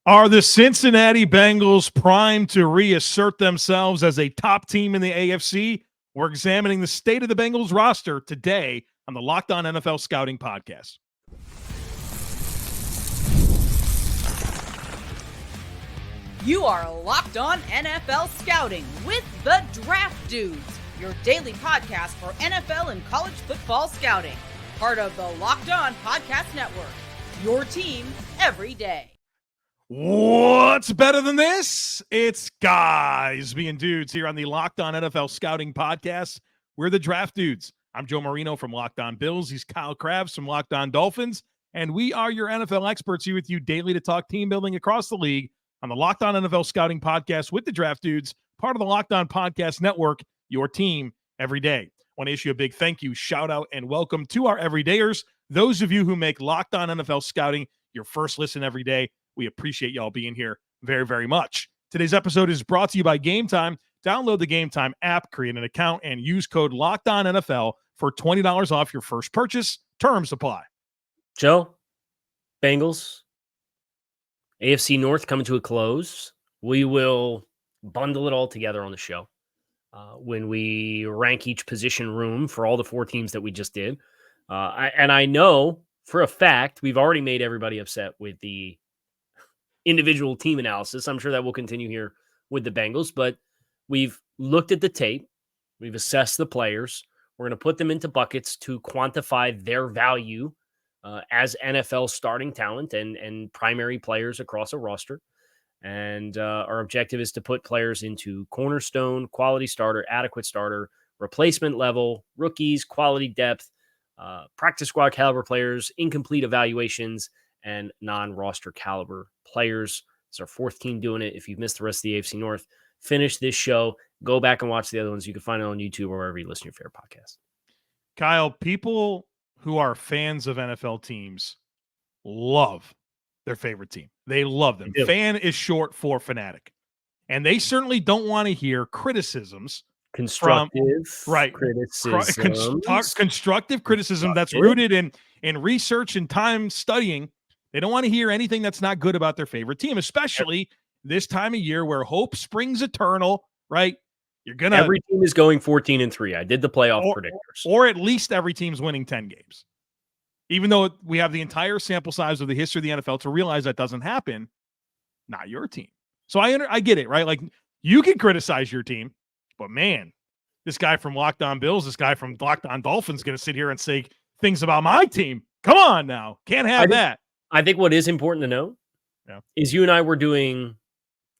Are the Cincinnati Bengals primed to reassert themselves as a top team in the AFC? We're examining the state of the Bengals roster today on the Locked On NFL Scouting Podcast. You are Locked On NFL Scouting with the Draft Dudes, your daily podcast for NFL and college football scouting. Part of the Locked On Podcast Network, your team every day. What's better than this? It's guys being dudes here on the Locked On NFL Scouting Podcast. We're the Draft Dudes. I'm Joe Marino from Locked On Bills. He's Kyle Crabbs from Locked On Dolphins. And we are your NFL experts here with you daily to talk team building across the league on the Locked On NFL Scouting Podcast with the Draft Dudes, part of the Locked On Podcast Network, your team every day. I want to issue a big thank you, shout out, and welcome to our everydayers, those of you who make Locked On NFL Scouting your first listen every day. We appreciate y'all being here very, very much. Today's episode is brought to you by Game Time. Download the Game Time app, create an account, and use code LOCKEDONNFL for $20 off your first purchase. Terms apply. Joe, Bengals, AFC North coming to a close. We will bundle it all together on the show when we rank each position room for all the four teams that we just did. I know for a fact we've already made everybody upset with the individual team analysis. I'm sure that will continue here with the Bengals, but we've looked at the tape. We've assessed the players. We're going to put them into buckets to quantify their value as NFL starting talent and primary players across a roster. And our objective is to put players into cornerstone, quality starter, adequate starter, replacement level, rookies, quality depth, practice squad caliber players, incomplete evaluations, and non-roster caliber players. It's our fourth team doing it. If you've missed the rest of the AFC North, finish this show. Go back and watch the other ones. You can find it on YouTube or wherever you listen to your favorite podcast. Kyle, people who are fans of NFL teams love their favorite team. They love them. Fan is short for fanatic. And they certainly don't want to hear criticisms. Constructive criticism. Constructive criticism that's rooted in research and time studying. They don't want to hear anything that's not good about their favorite team, especially this time of year where hope springs eternal, right? Every team is going 14-3. I did the playoff predictors. Or at least every team's winning 10 games. Even though we have the entire sample size of the history of the NFL to realize that doesn't happen, not your team. So I get it, right? Like, you can criticize your team, but man, this guy from Locked On Bills, this guy from Locked On Dolphins going to sit here and say things about my team. Come on now. Can't have that. I think what is important to know is you and I were doing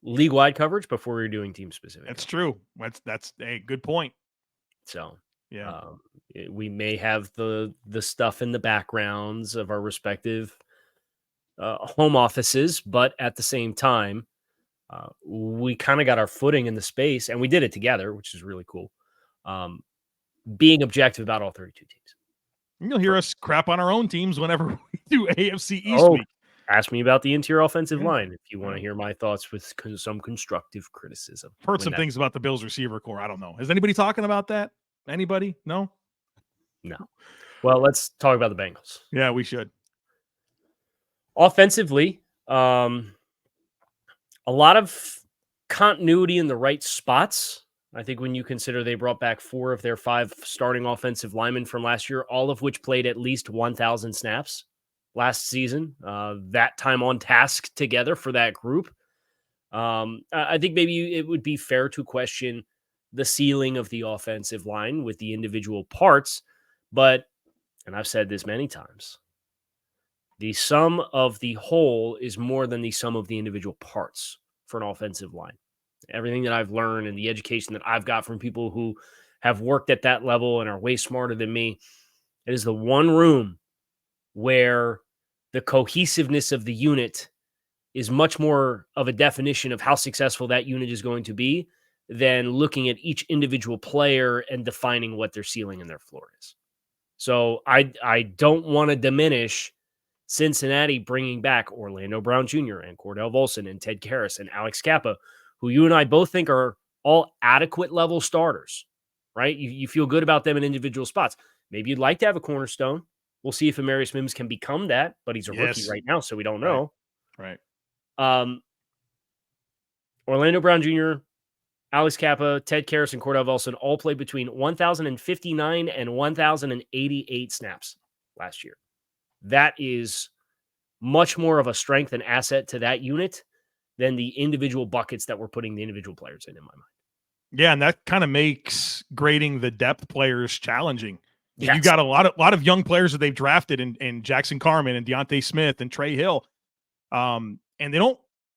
league-wide coverage before we were doing team-specific. That's true. That's a good point. So, we may have the stuff in the backgrounds of our respective home offices, but at the same time, we kind of got our footing in the space, and we did it together, which is really cool. Being objective about all 32 teams. You'll hear us crap on our own teams whenever we do AFC East week. Ask me about the interior offensive line if you want to hear my thoughts with some constructive criticism. Heard some things about the Bills receiver core. I don't know. Is anybody talking about that? Anybody? No? No. Well, let's talk about the Bengals. Yeah, we should. Offensively, a lot of continuity in the right spots. I think when you consider they brought back 4 of their 5 starting offensive linemen from last year, all of which played at least 1,000 snaps last season, that time on task together for that group. I think maybe it would be fair to question the ceiling of the offensive line with the individual parts, but, and I've said this many times, the sum of the whole is more than the sum of the individual parts for an offensive line. Everything that I've learned and the education that I've got from people who have worked at that level and are way smarter than me, it is the one room where the cohesiveness of the unit is much more of a definition of how successful that unit is going to be than looking at each individual player and defining what their ceiling and their floor is. So I don't want to diminish Cincinnati bringing back Orlando Brown Jr. and Cordell Volson and Ted Karras and Alex Kappa, who you and I both think are all adequate level starters, right? You feel good about them in individual spots. Maybe you'd like to have a cornerstone. We'll see if Amarius Mims can become that, but he's a rookie right now, so we don't know. Right. Orlando Brown Jr., Alex Kappa, Ted Karras, and Cordell Volson all played between 1,059 and 1,088 snaps last year. That is much more of a strength and asset to that unit than the individual buckets that we're putting the individual players in my mind. Yeah, and that kind of makes grading the depth players challenging. Yes. You got a lot of young players that they've drafted in Jackson Carman and Deontay Smith and Trey Hill. And they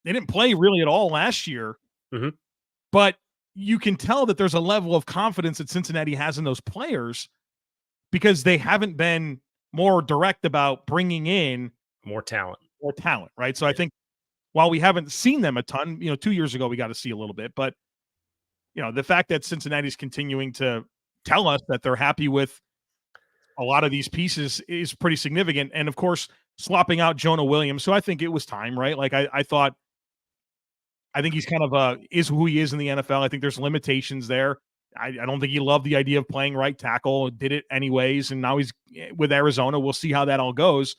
didn't play really at all last year. Mm-hmm. But you can tell that there's a level of confidence that Cincinnati has in those players because they haven't been more direct about bringing in more talent, right? So I think while we haven't seen them a ton, 2 years ago we got to see a little bit, but the fact that Cincinnati's continuing to tell us that they're happy with a lot of these pieces is pretty significant. And of course, swapping out Jonah Williams. So I think it was time, right? Like I think he's kind of is who he is in the NFL. I think there's limitations there. I don't think he loved the idea of playing right tackle, did it anyways. And now he's with Arizona. We'll see how that all goes.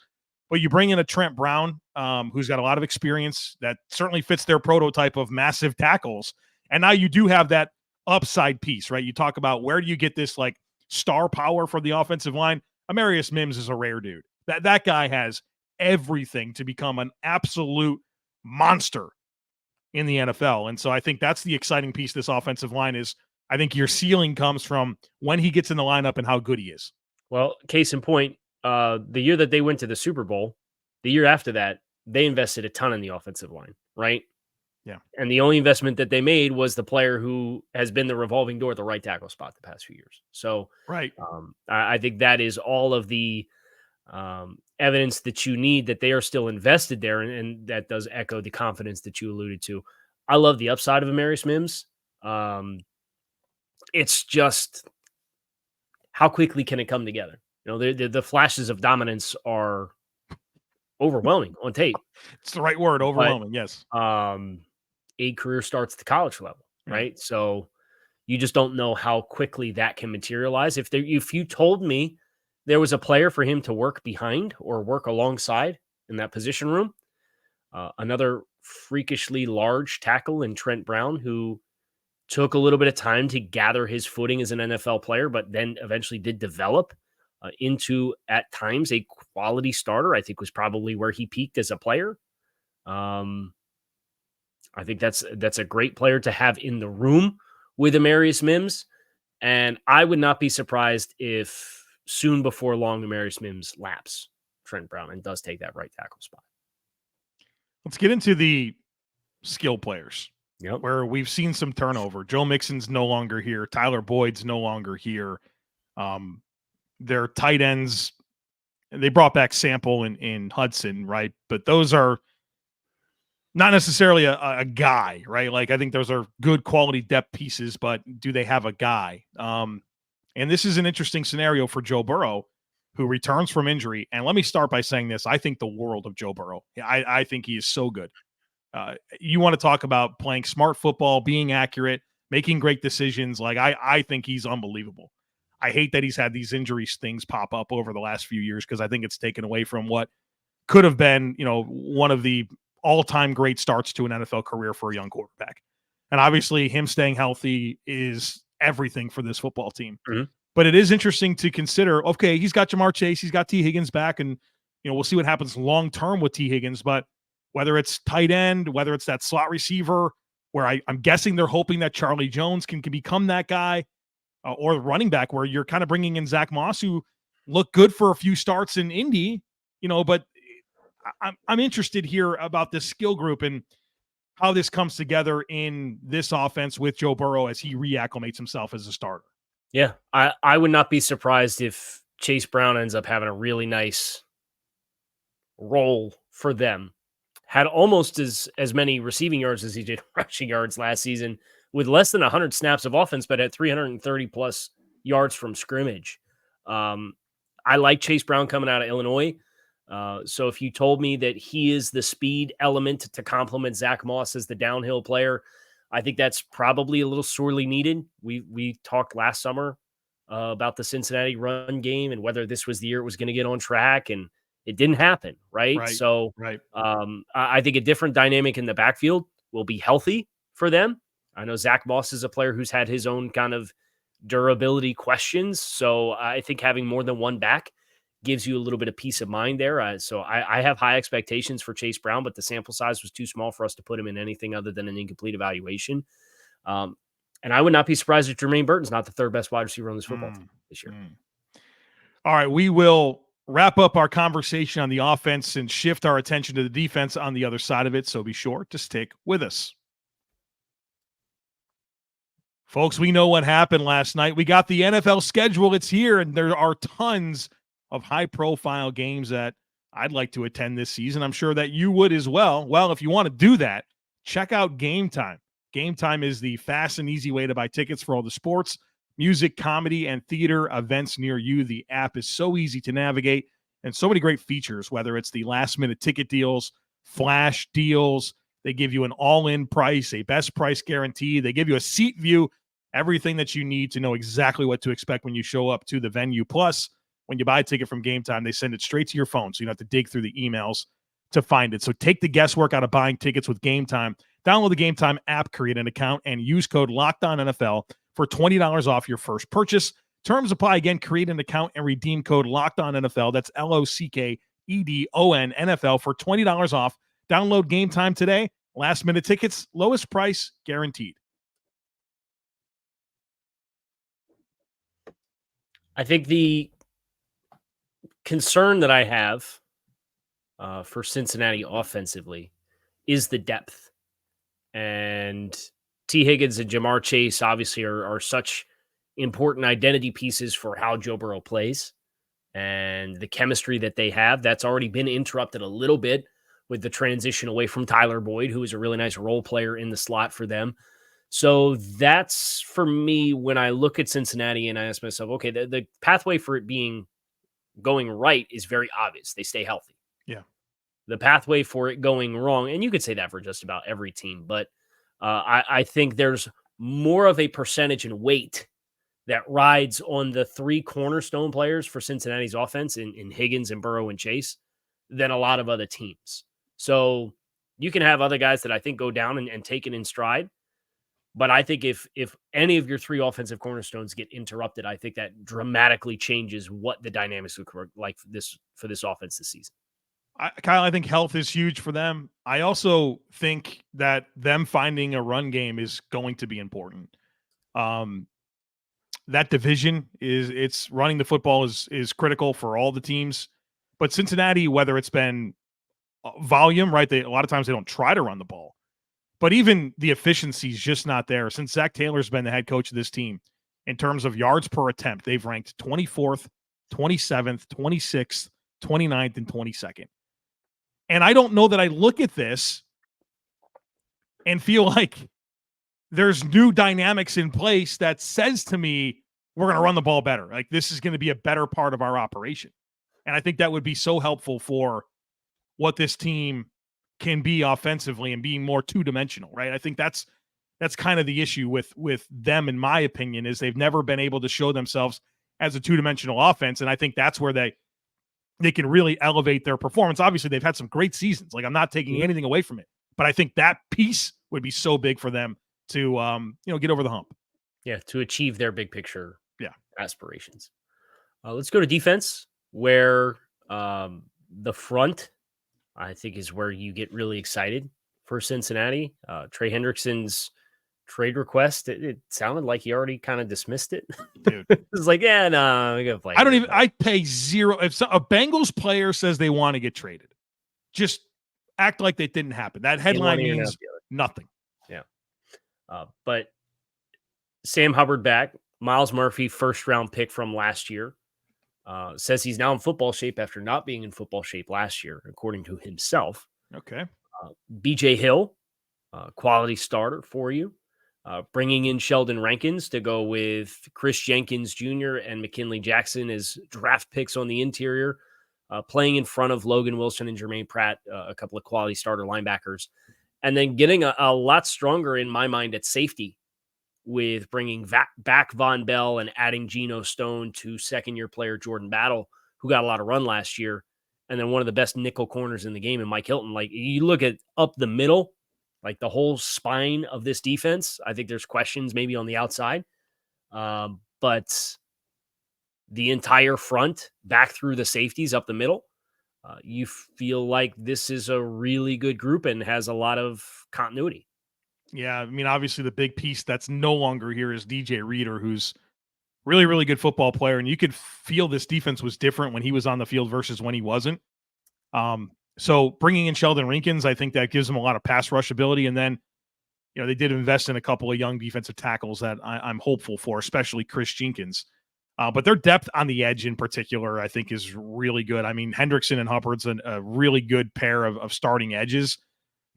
But you bring in a Trent Brown, who's got a lot of experience that certainly fits their prototype of massive tackles. And now you do have that upside piece, right? You talk about where do you get this like star power for the offensive line? Amarius Mims is a rare dude. That guy has everything to become an absolute monster in the NFL. And so I think that's the exciting piece of this offensive line is I think your ceiling comes from when he gets in the lineup and how good he is. Well, case in point, the year that they went to the Super Bowl, the year after that, they invested a ton in the offensive line, right? Yeah. And the only investment that they made was the player who has been the revolving door at the right tackle spot the past few years. So right. I think that is all of the evidence that you need that they are still invested there. And that does echo the confidence that you alluded to. I love the upside of Amarius Mims. It's just how quickly can it come together? The flashes of dominance are overwhelming on tape. It's the right word, overwhelming, yes. 8 career starts at the college level, right? Yeah. So you just don't know how quickly that can materialize. If you told me there was a player for him to work behind or work alongside in that position room, another freakishly large tackle in Trent Brown, who took a little bit of time to gather his footing as an NFL player, but then eventually did develop into, at times, a quality starter, I think was probably where he peaked as a player. I think that's a great player to have in the room with Amarius Mims. And I would not be surprised if soon before long, Amarius Mims laps Trent Brown and does take that right tackle spot. Let's get into the skill players. Yep. Where we've seen some turnover. Joe Mixon's no longer here. Tyler Boyd's no longer here. Their tight ends, they brought back Sample in Hudson, right? But those are not necessarily a guy, right? Like I think those are good quality depth pieces, but do they have a guy? And this is an interesting scenario for Joe Burrow, who returns from injury. And let me start by saying this. I think the world of Joe Burrow. I think he is so good. You want to talk about playing smart football, being accurate, making great decisions. Like I think he's unbelievable. I hate that he's had these injuries things pop up over the last few years because I think it's taken away from what could have been, one of the all-time great starts to an NFL career for a young quarterback. And obviously him staying healthy is everything for this football team. Mm-hmm. But it is interesting to consider, okay, he's got Jamar Chase, he's got T. Higgins back, and we'll see what happens long-term with T. Higgins, but whether it's tight end, whether it's that slot receiver, where I'm guessing they're hoping that Charlie Jones can become that guy, or the running back, where you're kind of bringing in Zack Moss, who looked good for a few starts in Indy, but I'm interested here about this skill group and how this comes together in this offense with Joe Burrow as he reacclimates himself as a starter. Yeah, I would not be surprised if Chase Brown ends up having a really nice role for them. Had almost as many receiving yards as he did rushing yards last season, with less than 100 snaps of offense, but at 330 plus yards from scrimmage. I like Chase Brown coming out of Illinois. So if you told me that he is the speed element to complement Zack Moss as the downhill player, I think that's probably a little sorely needed. We talked last summer about the Cincinnati run game and whether this was the year it was going to get on track. And It didn't happen, right? Right. So Right. I think a different dynamic in the backfield will be healthy for them. I know Zack Moss is a player who's had his own kind of durability questions. So I think having more than one back gives you a little bit of peace of mind there. So I have high expectations for Chase Brown, but the sample size was too small for us to put him in anything other than an incomplete evaluation. And I would not be surprised if Jermaine Burton's not the third best wide receiver on this football team this year. All right, we will wrap up our conversation on the offense and shift our attention to the defense on the other side of it, so be sure to stick with us. Folks, we know what happened last night. We got the NFL schedule. It's here, and there are tons of high-profile games that I'd like to attend this season. I'm sure that you would as well. Well, if you want to do that, check out Game Time. Game Time is the fast and easy way to buy tickets for all the sports, music, comedy, and theater events near you. The app is so easy to navigate and so many great features, whether it's the last-minute ticket deals, flash deals. They give you an all-in price, a best price guarantee. They give you a seat view, everything that you need to know exactly what to expect when you show up to the venue. Plus, when you buy a ticket from Game Time, they send it straight to your phone, so you don't have to dig through the emails to find it. So take the guesswork out of buying tickets with Game Time. Download the Game Time app, create an account, and use code LOCKEDONNFL for $20 off your first purchase. Terms apply. Again, create an account and redeem code LOCKEDONNFL. That's LOCKEDON NFL for $20 off. Download Game Time today. Last minute tickets, lowest price guaranteed. I think the concern that I have for Cincinnati offensively is the depth. And T. Higgins and Jamar Chase obviously are such important identity pieces for how Joe Burrow plays. And the chemistry that they have, that's already been interrupted a little bit with the transition away from Tyler Boyd, who is a really nice role player in the slot for them. So that's, for me, when I look at Cincinnati and I ask myself, okay, the pathway for it going right is very obvious. They stay healthy. Yeah. The pathway for it going wrong, and you could say that for just about every team, but I think there's more of a percentage and weight that rides on the three cornerstone players for Cincinnati's offense in Higgins and Burrow and Chase than a lot of other teams. So you can have other guys that I think go down and take it in stride. But I think if any of your three offensive cornerstones get interrupted, I think that dramatically changes what the dynamics look like for this offense this season. Kyle, I think health is huge for them. I also think that them finding a run game is going to be important. That division it's running the football is critical for all the teams. But Cincinnati, whether it's been volume, right? A lot of times they don't try to run the ball. But even the efficiency is just not there. Since Zac Taylor's been the head coach of this team, in terms of yards per attempt, they've ranked 24th, 27th, 26th, 29th, and 22nd. And I don't know that I look at this and feel like there's new dynamics in place that says to me, we're going to run the ball better. Like, this is going to be a better part of our operation. And I think that would be so helpful for what this team can be offensively and being more two-dimensional, right? I think that's kind of the issue with them, in my opinion, is they've never been able to show themselves as a two-dimensional offense. And I think that's where they can really elevate their performance. Obviously, they've had some great seasons. Like, I'm not taking anything away from it, but I think that piece would be so big for them to, get over the hump. Yeah, to achieve their big picture aspirations. Let's go to defense, where the front, I think, is where you get really excited for Cincinnati. Trey Hendrickson's trade request, it sounded like he already kind of dismissed it. Dude. It's like, yeah, no, we're going to play. I pay zero. If a Bengals player says they want to get traded, just act like that didn't happen. That headline means nothing. Yeah. But Sam Hubbard back, Myles Murphy, first round pick from last year, says he's now in football shape after not being in football shape last year, according to himself. Okay. BJ Hill, quality starter for you. Bringing in Sheldon Rankins to go with Kris Jenkins Jr. and McKinley Jackson as draft picks on the interior, playing in front of Logan Wilson and Germaine Pratt, a couple of quality starter linebackers, and then getting a lot stronger in my mind at safety with bringing back Vonn Bell and adding Geno Stone to second-year player Jordan Battle, who got a lot of run last year, and then one of the best nickel corners in the game in Mike Hilton. Like, you look at up the middle, like the whole spine of this defense, I think there's questions maybe on the outside. But the entire front back through the safeties up the middle, you feel like this is a really good group and has a lot of continuity. Yeah, I mean, obviously the big piece that's no longer here is DJ Reader, who's really, really good football player. And you could feel this defense was different when he was on the field versus when he wasn't. So bringing in Sheldon Rankins, I think that gives them a lot of pass rush ability. And then, they did invest in a couple of young defensive tackles that I'm hopeful for, especially Kris Jenkins. But their depth on the edge in particular, I think, is really good. I mean, Hendrickson and Hubbard's a really good pair of starting edges.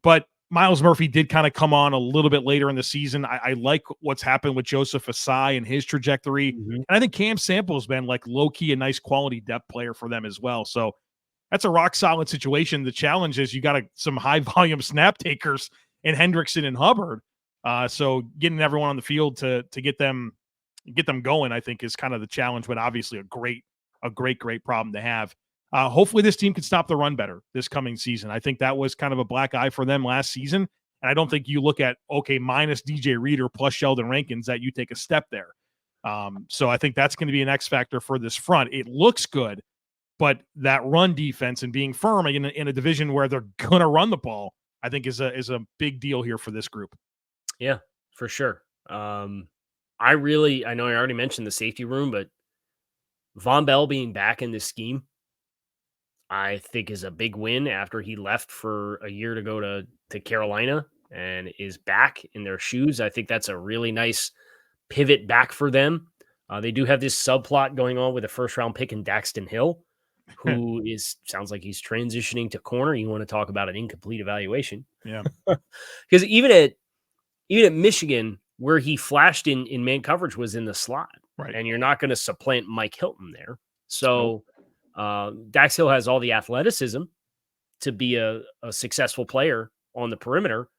But Myles Murphy did kind of come on a little bit later in the season. I like what's happened with Joseph Asai and his trajectory. Mm-hmm. And I think Cam Sample has been like low-key a nice quality depth player for them as well. So that's a rock-solid situation. The challenge is you got some high-volume snap takers in Hendrickson and Hubbard. So getting everyone on the field to get them going, I think, is kind of the challenge, but obviously a great problem to have. Hopefully this team can stop the run better this coming season. I think that was kind of a black eye for them last season. And I don't think you look at, okay, minus DJ Reader plus Sheldon Rankins, that you take a step there. So I think that's going to be an X factor for this front. It looks good, but that run defense and being firm in a division where they're going to run the ball, I think is a big deal here for this group. Yeah, for sure. I know I already mentioned the safety room, but Vonn Bell being back in this scheme, I think, is a big win after he left for a year to go to Carolina and is back in their shoes. I think that's a really nice pivot back for them. They do have this subplot going on with a first-round pick in Dax Hill, who sounds like he's transitioning to corner. You want to talk about an incomplete evaluation. Yeah. Because even at Michigan, where he flashed in man coverage, was in the slot. Right. And you're not going to supplant Mike Hilton there. So Dax Hill has all the athleticism to be a successful player on the perimeter.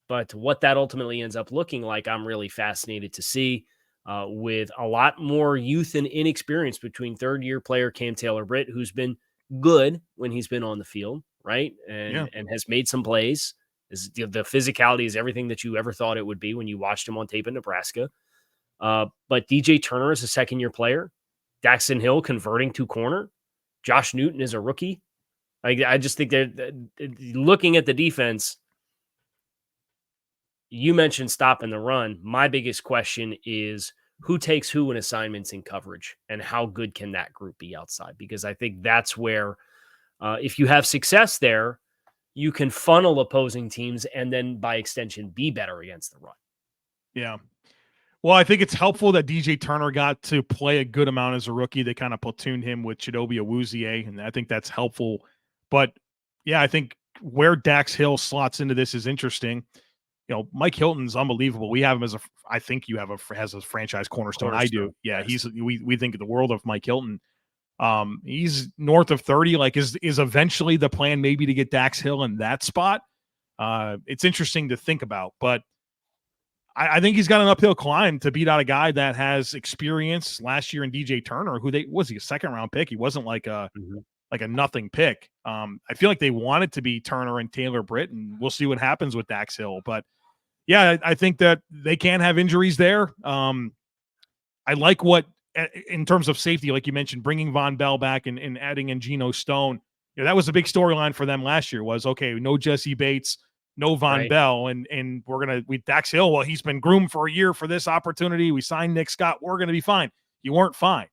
But what that ultimately ends up looking like, I'm really fascinated to see, with a lot more youth and inexperience between third-year player Cam Taylor-Britt, who's been good when he's been on the field, right? And has made some plays. The physicality is everything that you ever thought it would be when you watched him on tape in Nebraska. But DJ Turner is a second-year player. Dax Hill converting to corner. Josh Newton is a rookie. I just think they're looking at the defense. You mentioned stopping the run. My biggest question is who takes who in assignments in coverage, and how good can that group be outside? Because I think that's where, if you have success there, you can funnel opposing teams and then by extension be better against the run. Yeah. Well, I think it's helpful that DJ Turner got to play a good amount as a rookie. They kind of platooned him with Chidobe Awuzie, and I think that's helpful. But yeah, I think where Dax Hill slots into this is interesting. Mike Hilton's unbelievable. We have him I think you have has a franchise cornerstone. I do. Yeah. Yes. We think of the world of Mike Hilton. He's north of 30, is eventually the plan maybe to get Dax Hill in that spot. It's interesting to think about, but I think he's got an uphill climb to beat out a guy that has experience last year in DJ Turner, who was he a second round pick? He wasn't like a nothing pick. I feel like they want it to be Turner and Taylor-Britt, and we'll see what happens with Dax Hill. But yeah, I think that they can have injuries there. I like what, in terms of safety, like you mentioned, bringing Vonn Bell back and adding in Geno Stone. That was a big storyline for them last year. Was okay, no Jesse Bates, no Vonn Bell, and we Dax Hill. Well, he's been groomed for a year for this opportunity. We signed Nick Scott. We're gonna be fine. You weren't fine.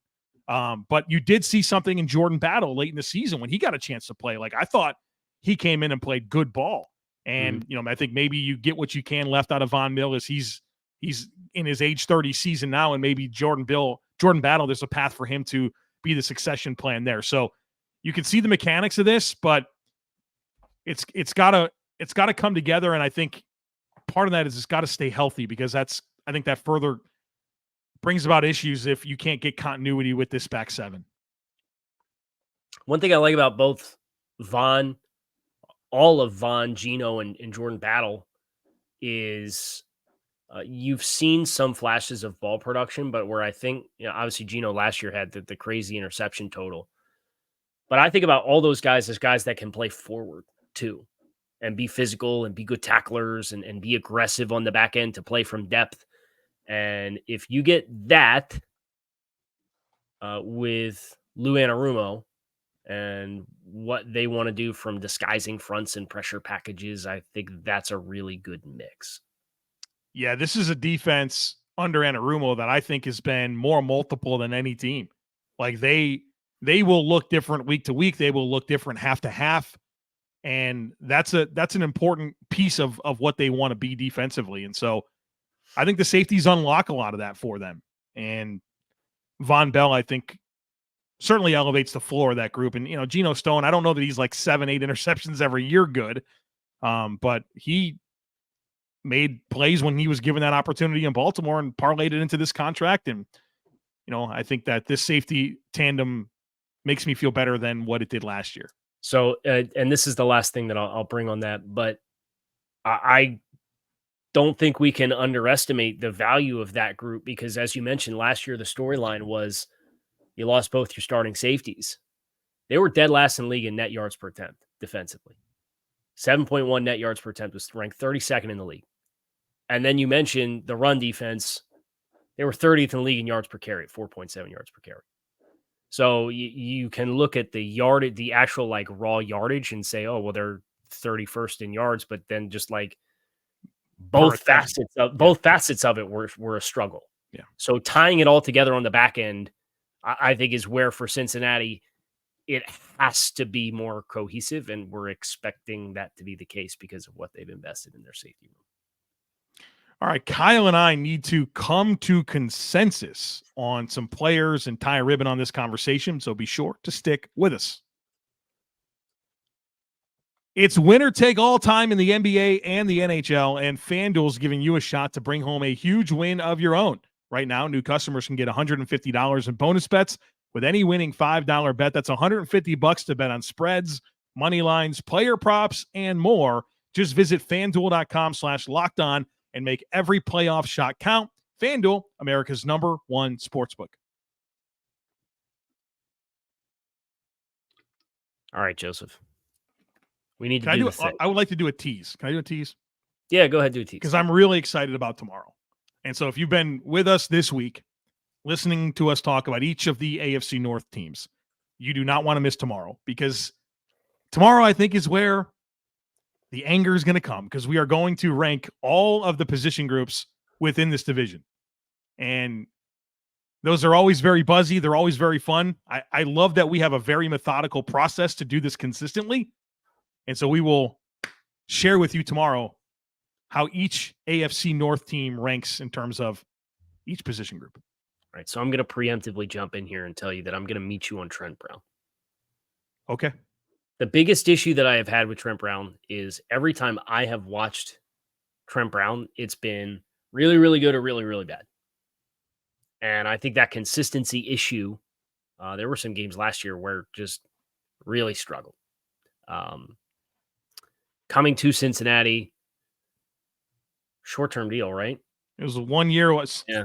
But you did see something in Jordan Battle late in the season when he got a chance to play. I thought he came in and played good ball. And, I think maybe you get what you can left out of Vonn Bell as he's in his age 30 season now. And maybe Jordan Battle, there's a path for him to be the succession plan there. So you can see the mechanics of this, but it's gotta come together. And I think part of that is it's got to stay healthy, because I think that further brings about issues if you can't get continuity with this back seven. One thing I like about both all of Vonn, Geno, and Jordan Battle is you've seen some flashes of ball production, but where I think, obviously Geno last year had the crazy interception total. But I think about all those guys as guys that can play forward too and be physical and be good tacklers and be aggressive on the back end to play from depth. And if you get that with Lou Anarumo and what they want to do from disguising fronts and pressure packages, I think that's a really good mix. Yeah, this is a defense under Anarumo that I think has been more multiple than any team. Like they will look different week to week. They will look different half to half. And that's an important piece of what they want to be defensively. And so I think the safeties unlock a lot of that for them. And Vonn Bell, I think, certainly elevates the floor of that group. And, Geno Stone, I don't know that he's like 7-8 interceptions every year good, but he made plays when he was given that opportunity in Baltimore and parlayed it into this contract. And, I think that this safety tandem makes me feel better than what it did last year. So, and this is the last thing that I'll bring on that, but I don't think we can underestimate the value of that group because, as you mentioned, last year the storyline was you lost both your starting safeties. They were dead last in the league in net yards per attempt defensively. 7.1 net yards per attempt was ranked 32nd in the league. And then you mentioned the run defense. They were 30th in the league in yards per carry, 4.7 yards per carry. So you can look at the actual like raw yardage and say, oh, well, they're 31st in yards, but then just like both facets of it were a struggle. Yeah. So tying it all together on the back end, I think is where for Cincinnati, it has to be more cohesive, and we're expecting that to be the case because of what they've invested in their safety room. All right, Kyle and I need to come to consensus on some players and tie a ribbon on this conversation, so be sure to stick with us. It's winner take all time in the NBA and the NHL, and FanDuel's giving you a shot to bring home a huge win of your own. Right now, new customers can get $150 in bonus bets with any winning $5 bet. That's $150 to bet on spreads, money lines, player props, and more. Just visit FanDuel.com/lockedon and make every playoff shot count. FanDuel, America's #1 sportsbook. All right, Joseph. We need to do this. I would like to do a tease. Can I do a tease? Yeah, go ahead, do a tease. Because I'm really excited about tomorrow. And so if you've been with us this week, listening to us talk about each of the AFC North teams, you do not want to miss tomorrow, because tomorrow I think is where the anger is going to come, because we are going to rank all of the position groups within this division. And those are always very buzzy. They're always very fun. I love that we have a very methodical process to do this consistently. And so we will share with you tomorrow how each AFC North team ranks in terms of each position group. All right, so I'm going to preemptively jump in here and tell you that I'm going to meet you on Trent Brown. Okay. The biggest issue that I have had with Trent Brown is every time I have watched Trent Brown, it's been really, really good or really, really bad. And I think that consistency issue, there were some games last year where just really struggled. Coming to Cincinnati, short-term deal, right? It was 1 year,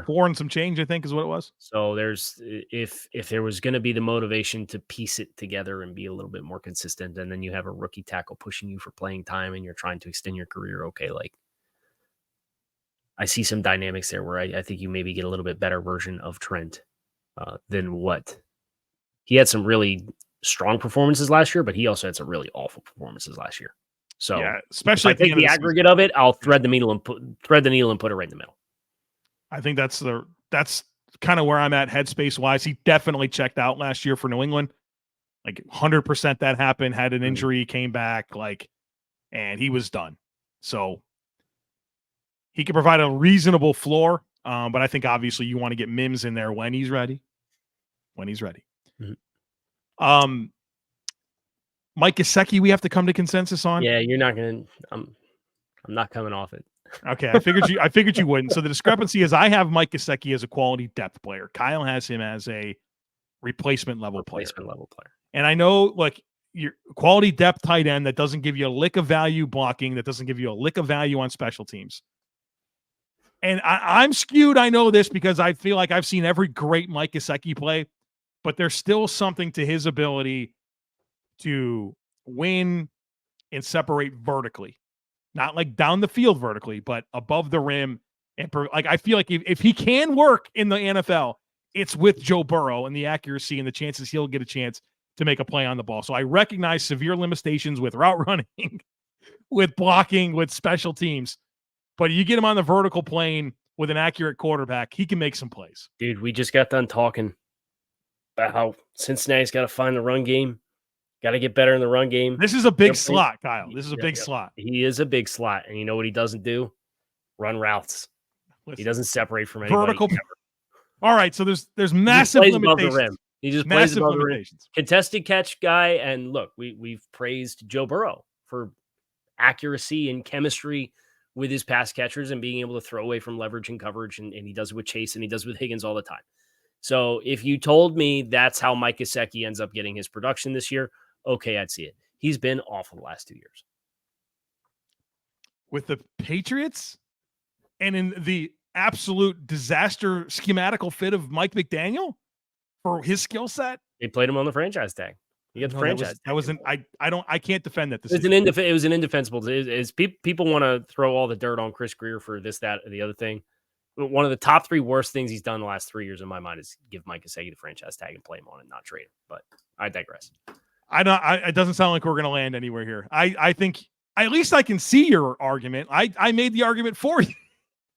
4 and some change, I think is what it was. So there's, if there was going to be the motivation to piece it together and be a little bit more consistent, and then you have a rookie tackle pushing you for playing time and you're trying to extend your career, okay, like I see some dynamics there where I think you maybe get a little bit better version of Trent than what he had. Some really strong performances last year, but he also had some really awful performances last year. So yeah, especially if I take the aggregate of it, I'll thread the needle and put it right in the middle. I think that's kind of where I'm at headspace wise. He definitely checked out last year for New England. Like 100% that happened, had an injury, came back, and he was done. So he can provide a reasonable floor. But I think obviously you want to get Mims in there when he's ready. Mm-hmm. Mike Gesicki, we have to come to consensus on. Yeah, you're not going to, I'm not coming off it. Okay, I figured you wouldn't. So the discrepancy is I have Mike Gesicki as a quality depth player. Kyle has him as a replacement level player. And I know, your quality depth tight end that doesn't give you a lick of value blocking, that doesn't give you a lick of value on special teams. And I'm skewed, I know this, because I feel like I've seen every great Mike Gesicki play, but there's still something to his ability to win and separate vertically, not like down the field vertically, but above the rim. And I feel like if he can work in the NFL, it's with Joe Burrow and the accuracy and the chances he'll get a chance to make a play on the ball. So I recognize severe limitations with route running, with blocking, with special teams. But you get him on the vertical plane with an accurate quarterback, he can make some plays. Dude, we just got done talking about how Cincinnati's got to find the run game, got to get better in the run game. This is a big slot, Kyle. This is a big slot. He is a big slot. And you know what he doesn't do? Run routes. He doesn't separate from anybody. Vertical. All right, so there's massive limitations. He just plays above the rim. Contested catch guy. And look, we've praised Joe Burrow for accuracy and chemistry with his pass catchers and being able to throw away from leverage and coverage. And he does it with Chase and he does it with Higgins all the time. So if you told me that's how Mike Gesicki ends up getting his production this year, okay, I'd see it. He's been awful the last 2 years. With the Patriots and in the absolute disaster schematical fit of Mike McDaniel for his skill set. They played him on the franchise tag. You get the franchise. That wasn't. I can't defend that. It was an indefensible. People want to throw all the dirt on Chris Grier for this, that, or the other thing. One of the top 3 worst things he's done the last 3 years in my mind is give Mike Gesicki the franchise tag and play him on it, not trade him. But I digress. It doesn't sound like we're going to land anywhere here. I think at least I can see your argument. I made the argument for you.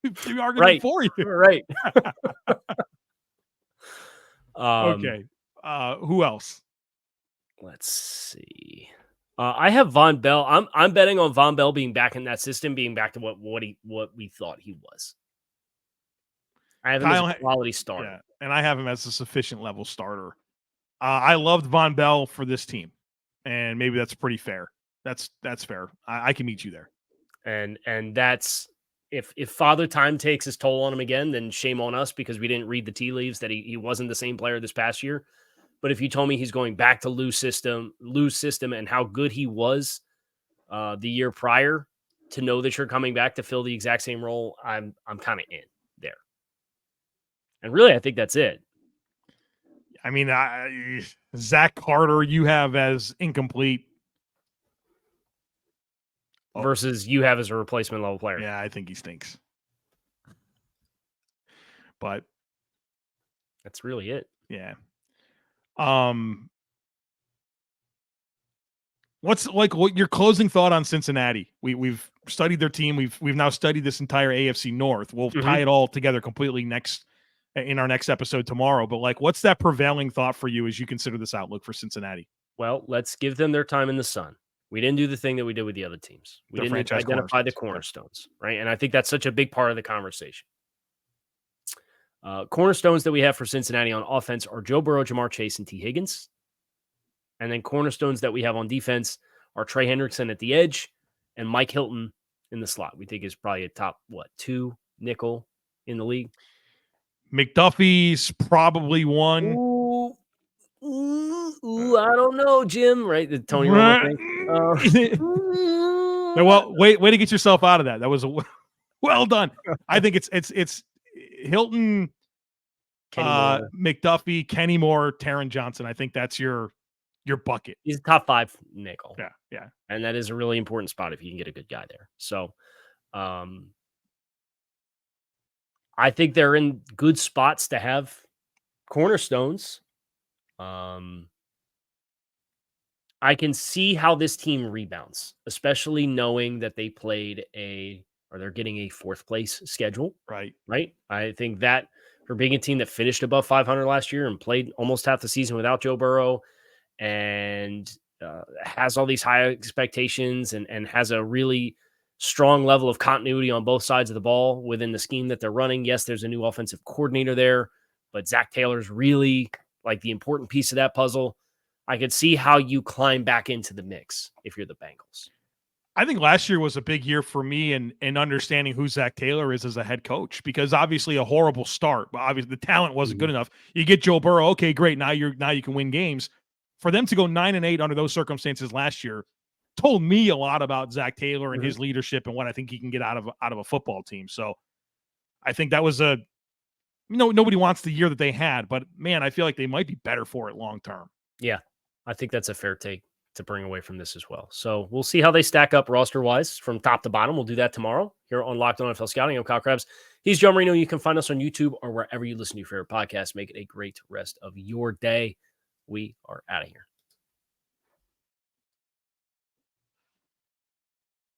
The argument for you. Right. Okay. Who else? Let's see. I have Vonn Bell. I'm betting on Vonn Bell being back in that system, being back to what we thought he was. I have him as a quality starter. Yeah, and I have him as a sufficient level starter. I loved Vonn Bell for this team, and maybe that's pretty fair. That's fair. I can meet you there. And that's if Father Time takes his toll on him again, then shame on us because we didn't read the tea leaves that he wasn't the same player this past year. But if you told me he's going back to lose system, and how good he was the year prior, to know that you're coming back to fill the exact same role, I'm kind of in there. And really, I think that's it. I mean, Zach Carter, you have as incomplete. Versus you have as a replacement level player. Yeah, I think he stinks. But that's really it. Yeah. What's what your closing thought on Cincinnati? We've studied their team. We've now studied this entire AFC North. We'll tie it all together completely in our next episode tomorrow. But what's that prevailing thought for you as you consider this outlook for Cincinnati? Well, let's give them their time in the sun. We didn't do the thing that we did with the other teams. We didn't identify the cornerstones, right? And I think that's such a big part of the conversation. Cornerstones that we have for Cincinnati on offense are Joe Burrow, Jamar Chase, and T. Higgins. And then cornerstones that we have on defense are Trey Hendrickson at the edge and Mike Hilton in the slot. We think is probably a top, 2 nickel in the league. McDuffie's probably one. Ooh, I don't know, Jim. Right, the Tony Romo thing. Well, way to get yourself out of that. That was well done. I think it's Hilton, McDuffie, Kenny Moore, Taron Johnson. I think that's your bucket. He's a top 5 nickel. Yeah, and that is a really important spot if you can get a good guy there. So, I think they're in good spots to have cornerstones. I can see how this team rebounds, especially knowing that they they're getting a 4th place schedule. Right. I think that for being a team that finished above 500 last year and played almost half the season without Joe Burrow and has all these high expectations and has a really strong level of continuity on both sides of the ball within the scheme that they're running. Yes, there's a new offensive coordinator there, but Zac Taylor's really the important piece of that puzzle. I could see how you climb back into the mix if you're the Bengals. I think last year was a big year for me in understanding who Zac Taylor is as a head coach, because obviously a horrible start, but obviously the talent wasn't good enough. You get Joe Burrow. Okay, great. Now you can win games. For them to go 9-8 under those circumstances last year told me a lot about Zac Taylor and his leadership and what I think he can get out of a football team. So I think that was nobody wants the year that they had, but man, I feel like they might be better for it long term. Yeah, I think that's a fair take to bring away from this as well. So we'll see how they stack up roster-wise from top to bottom. We'll do that tomorrow here on Locked On NFL Scouting. I'm Kyle Crabbs. He's Joe Marino. You can find us on YouTube or wherever you listen to your favorite podcast. Make it a great rest of your day. We are out of here.